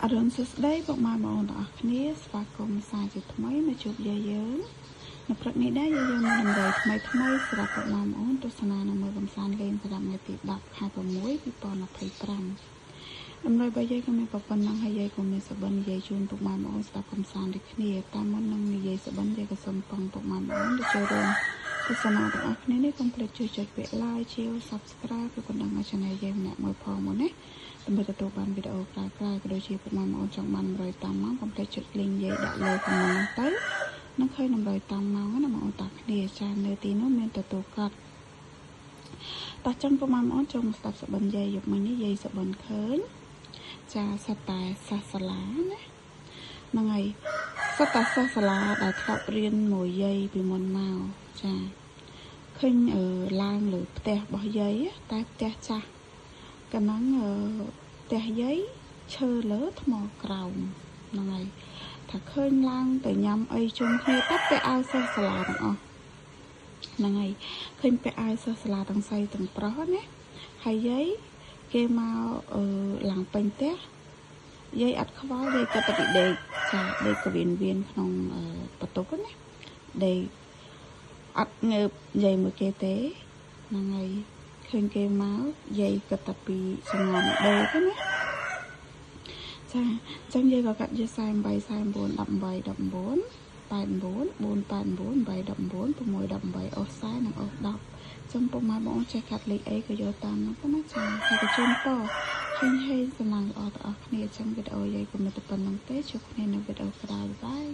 អរុនសួស្តីពុកម៉ែបងប្អូនទាំងអស់គ្នាស្វាគមន៍សាជាថ្មីមកជួបយើងនៅព្រឹកនេះដែរយើងមានដំណើរថ្មីសម្រាប់ពុកម៉ែបងប្អូនទស្សនានៅមើលកំសាន្តលេងសម្រាប់ថ្ងៃទី10 ខែ 6 2025ដំណើររបស់យើងក៏មានប៉ុណ្ណឹងហើយយើងក៏មានសបិននិយាយជូនពុកម៉ែបងប្អូនស្ដាប់កំសាន្តដូចគ្នាតាមមុននឹងនិយាយសបិនយើងក៏សូមពឹងពុកម៉ែបងប្អូនទៅចូលរួមទស្សនាទាំងអស់គ្នានេះកុំភ្លេចជួយចុចពាក្យ like share subscribe ឬក៏ដល់ channel យើងម្នាក់មួយផងមុនណាដើម្បីទទួលបានវីដេអូក្រោយៗក៏ដូចជាពុកម៉ែបងប្អូនចង់បាន100តាមម៉ោងកុំភ្លេចចុច link យាយដាក់លើ comment ហ្នឹងទៅនឹងឃើញ100តាមម៉ោងណាបងប្អូនតាគ្នាចានៅទីនោះមានទទួលកាត់តោះចឹងពុកម៉ែបងប្អូនចូលមកស្ដាប់សបិនយាយយកមិញនេះយាយសបិនឃើញចាសត្វតែសាសាឡាណាហ្នឹងហើយសត្វតែសាសាឡាដែលធ្លាប់រៀនមួយយាយពីមុនមកចាឃើញឡើងលើផ្ទះរបស់យាយតែផ្ទះចាស់កណ្ដឹងផ្ទះយាយឈើលើថ្មក្រោមហ្នឹងហើយថាឃើញឡើងទៅញ៉ាំអីជុំគ្នាតែពាក់អាវសិស្សសាលាទាំងអស់ហ្នឹងហើយឃើញពាក់អាវសិស្សសាលាទាំងស្រីទាំងប្រុសណាហើយយាយគេមកឡើងពេញផ្ទះយាយអត់ខ្វល់យាយក៏ទៅដេកចាដេកក៏វៀនក្នុងបន្ទប់ណាដេកអត់ងើបយាយមួយគេទេហ្នឹងហើយឃើញគេមកយាយក៏តែពីសំងំដេកណាចាចឹងយាយក៏កាត់យក48 49 18 19 89 489 819 618អូស40និងអូស10ចឹងពុកម៉ែបងអូនចេះកាត់លេខអីក៏យកតាមនោះទៅណាចាហើយក៏ជូនពរហេងសំណាងល្អទាំងអស់គ្នាចឹងវីដេអូយាយក៏មានតែប៉ុណ្្នឹងទេជួបគ្នានៅវីដេអូក្រោយបាយ